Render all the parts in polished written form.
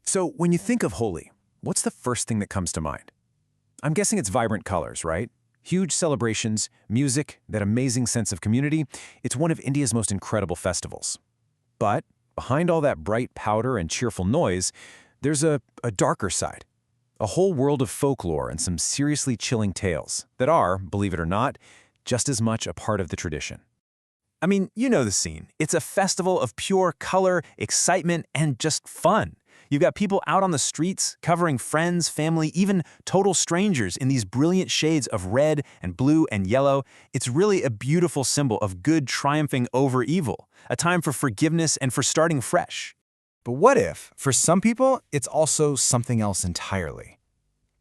So when you think of Holi, what's the first thing that comes to mind? I'm guessing it's vibrant colors, right? Huge celebrations, music, that amazing sense of community. It's one of India's most incredible festivals. But behind all that bright powder and cheerful noise, there's a darker side. A whole world of folklore and some seriously chilling tales that are, believe it or not, just as much a part of the tradition. I mean, you know the scene. It's a festival of pure color, excitement, and just fun. You've got people out on the streets, covering friends, family, even total strangers in these brilliant shades of red and blue and yellow. It's really a beautiful symbol of good triumphing over evil, a time for forgiveness and for starting fresh. But what if, for some people, it's also something else entirely?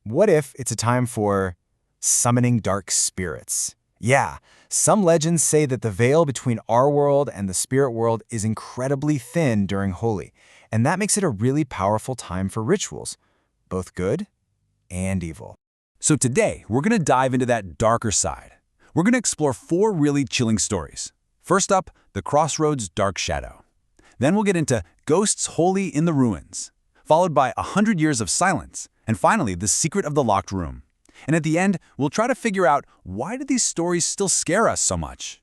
What if it's a time for summoning dark spirits? Yeah, some legends say that the veil between our world and the spirit world is incredibly thin during Holi, and that makes it a really powerful time for rituals, both good and evil. So today, we're going to dive into that darker side. We're going to explore 4 really chilling stories. First up, the Crossroads Dark Shadow. Then we'll get into Ghosts Holi in the Ruins, followed by 100 Years of Silence, and finally, The Secret of the Locked Room. And at the end, we'll try to figure out, why do these stories still scare us so much?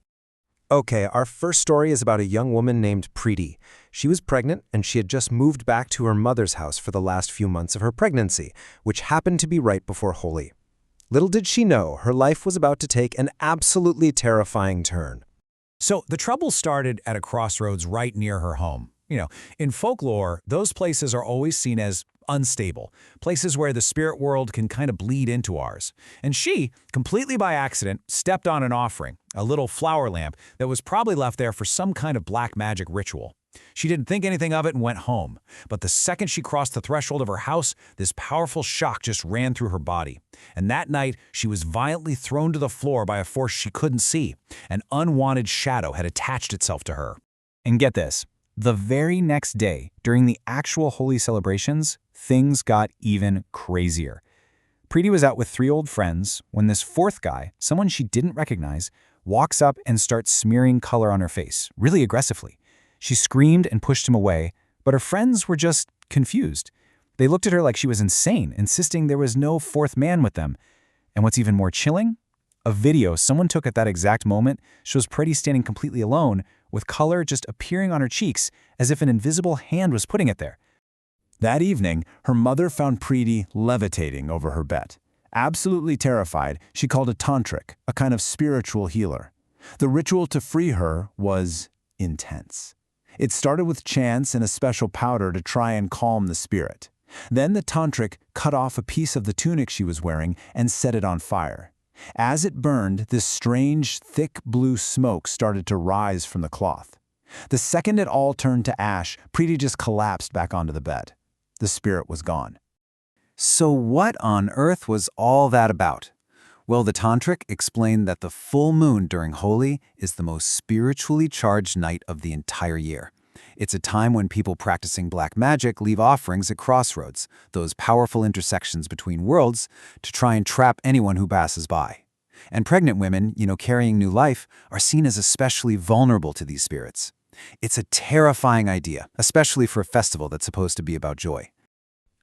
Okay, our first story is about a young woman named Preeti. She was pregnant and she had just moved back to her mother's house for the last few months of her pregnancy, which happened to be right before Holi. Little did she know, her life was about to take an absolutely terrifying turn. So the trouble started at a crossroads right near her home. In folklore, those places are always seen as unstable, places where the spirit world can kind of bleed into ours. And she, completely by accident, stepped on an offering, a little flower lamp that was probably left there for some kind of black magic ritual. She didn't think anything of it and went home. But the second she crossed the threshold of her house, this powerful shock just ran through her body. And that night, she was violently thrown to the floor by a force she couldn't see. An unwanted shadow had attached itself to her. And get this, the very next day, during the actual Holi celebrations, things got even crazier. Preeti was out with 3 old friends when this 4th guy, someone she didn't recognize, walks up and starts smearing color on her face, really aggressively. She screamed and pushed him away, but her friends were just confused. They looked at her like she was insane, insisting there was no 4th man with them. And what's even more chilling? A video someone took at that exact moment shows Preeti standing completely alone, with color just appearing on her cheeks as if an invisible hand was putting it there. That evening, her mother found Preeti levitating over her bed. Absolutely terrified, she called a tantric, a kind of spiritual healer. The ritual to free her was intense. It started with chants and a special powder to try and calm the spirit. Then the tantric cut off a piece of the tunic she was wearing and set it on fire. As it burned, this strange, thick blue smoke started to rise from the cloth. The second it all turned to ash, Preeti just collapsed back onto the bed. The spirit was gone. So what on earth was all that about? Well, the tantric explained that the full moon during Holi is the most spiritually charged night of the entire year. It's a time when people practicing black magic leave offerings at crossroads, those powerful intersections between worlds, to try and trap anyone who passes by. And pregnant women, carrying new life, are seen as especially vulnerable to these spirits. It's a terrifying idea, especially for a festival that's supposed to be about joy.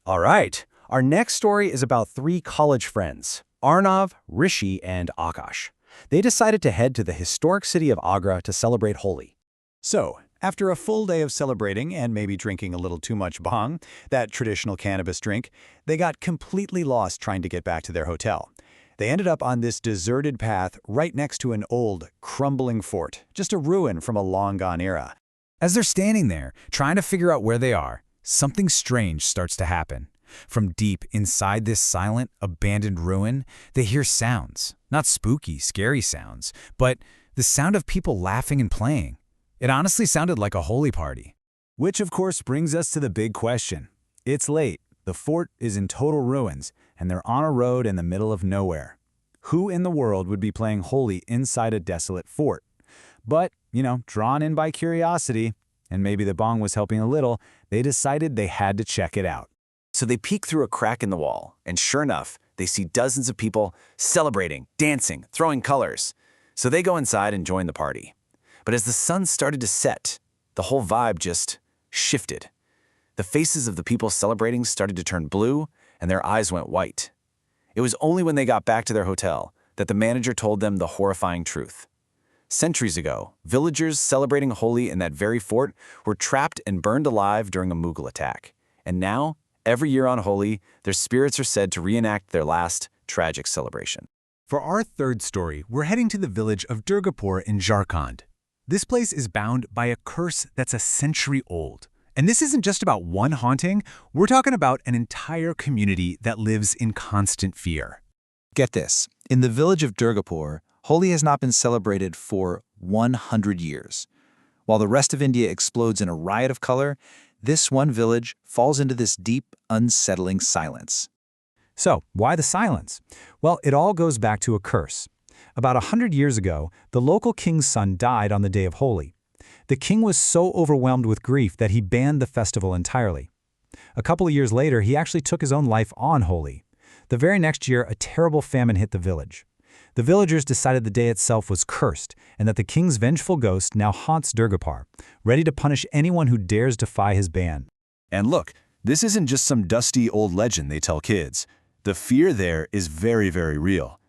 All right, our next story is about 3 college friends, Arnav, Rishi, and Akash. They decided to head to the historic city of Agra to celebrate Holi. So, after a full day of celebrating and maybe drinking a little too much bhang, that traditional cannabis drink, they got completely lost trying to get back to their hotel. They ended up on this deserted path right next to an old, crumbling fort, just a ruin from a long-gone era. As they're standing there, trying to figure out where they are, something strange starts to happen. From deep inside this silent, abandoned ruin, they hear sounds. Not spooky, scary sounds, but the sound of people laughing and playing. It honestly sounded like a Holi party. Which of course brings us to the big question. It's late, the fort is in total ruins, and they're on a road in the middle of nowhere. Who in the world would be playing Holi inside a desolate fort? But, drawn in by curiosity, and maybe the bong was helping a little, they decided they had to check it out. So they peek through a crack in the wall, and sure enough, they see dozens of people celebrating, dancing, throwing colors. So they go inside and join the party. But as the sun started to set, the whole vibe just shifted. The faces of the people celebrating started to turn blue, and their eyes went white. It was only when they got back to their hotel that the manager told them the horrifying truth. Centuries ago, villagers celebrating Holi in that very fort were trapped and burned alive during a Mughal attack. And now, every year on Holi, their spirits are said to reenact their last tragic celebration. For our third story, we're heading to the village of Durgapur in Jharkhand. This place is bound by a curse that's a century old. And this isn't just about one haunting, we're talking about an entire community that lives in constant fear. Get this, in the village of Durgapur, Holi has not been celebrated for 100 years. While the rest of India explodes in a riot of color, this one village falls into this deep, unsettling silence. So, why the silence? Well, it all goes back to a curse. About 100 years ago, the local king's son died on the day of Holi. The king was so overwhelmed with grief that he banned the festival entirely. A couple of years later, he actually took his own life on Holi. The very next year, a terrible famine hit the village. The villagers decided the day itself was cursed and that the king's vengeful ghost now haunts Durgapur, ready to punish anyone who dares defy his ban. And look, this isn't just some dusty old legend they tell kids. The fear there is very, very real.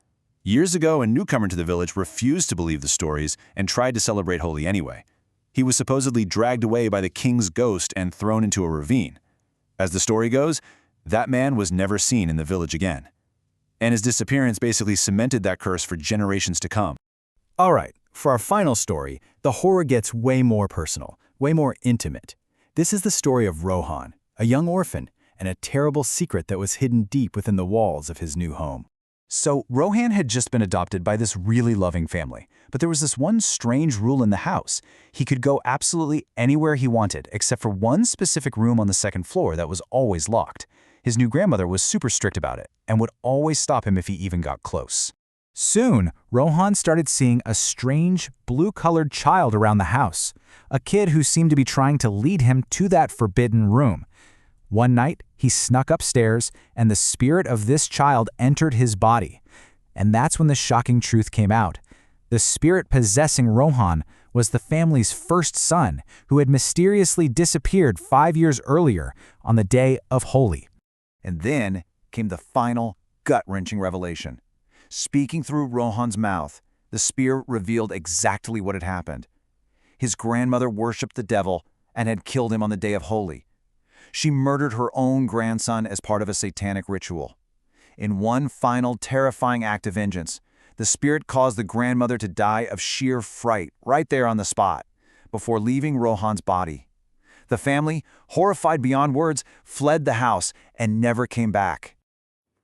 Years ago, a newcomer to the village refused to believe the stories and tried to celebrate Holi anyway. He was supposedly dragged away by the king's ghost and thrown into a ravine. As the story goes, that man was never seen in the village again. And his disappearance basically cemented that curse for generations to come. All right, for our final story, the horror gets way more personal, way more intimate. This is the story of Rohan, a young orphan, and a terrible secret that was hidden deep within the walls of his new home. So Rohan had just been adopted by this really loving family, but there was this one strange rule in the house. He could go absolutely anywhere he wanted, except for one specific room on the second floor that was always locked. His new grandmother was super strict about it and would always stop him if he even got close. Soon, Rohan started seeing a strange, blue-colored child around the house, a kid who seemed to be trying to lead him to that forbidden room. One night, he snuck upstairs, and the spirit of this child entered his body. And that's when the shocking truth came out. The spirit possessing Rohan was the family's first son, who had mysteriously disappeared 5 years earlier on the day of Holi. And then came the final, gut-wrenching revelation. Speaking through Rohan's mouth, the spirit revealed exactly what had happened. His grandmother worshipped the devil and had killed him on the day of Holi. She murdered her own grandson as part of a satanic ritual. In one final, terrifying act of vengeance, the spirit caused the grandmother to die of sheer fright right there on the spot, before leaving Rohan's body. The family, horrified beyond words, fled the house and never came back.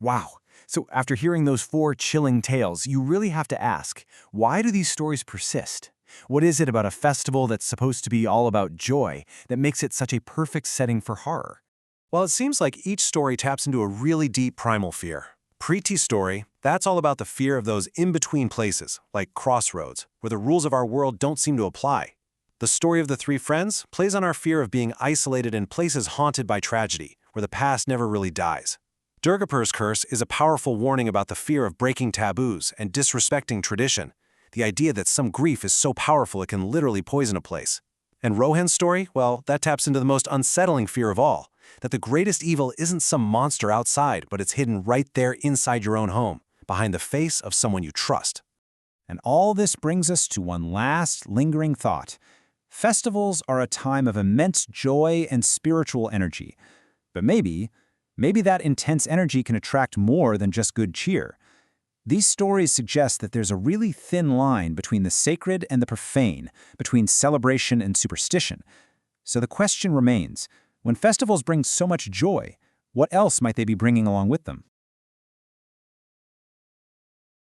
Wow. So after hearing those 4 chilling tales, you really have to ask, why do these stories persist? What is it about a festival that's supposed to be all about joy that makes it such a perfect setting for horror? Well, it seems like each story taps into a really deep primal fear. Preeti's story, that's all about the fear of those in-between places, like crossroads, where the rules of our world don't seem to apply. The story of the 3 friends plays on our fear of being isolated in places haunted by tragedy, where the past never really dies. Durgapur's curse is a powerful warning about the fear of breaking taboos and disrespecting tradition, the idea that some grief is so powerful it can literally poison a place. And Rohan's story, well, that taps into the most unsettling fear of all, that the greatest evil isn't some monster outside, but it's hidden right there inside your own home, behind the face of someone you trust. And all this brings us to one last lingering thought. Festivals are a time of immense joy and spiritual energy. But maybe that intense energy can attract more than just good cheer. These stories suggest that there's a really thin line between the sacred and the profane, between celebration and superstition. So the question remains, when festivals bring so much joy, what else might they be bringing along with them?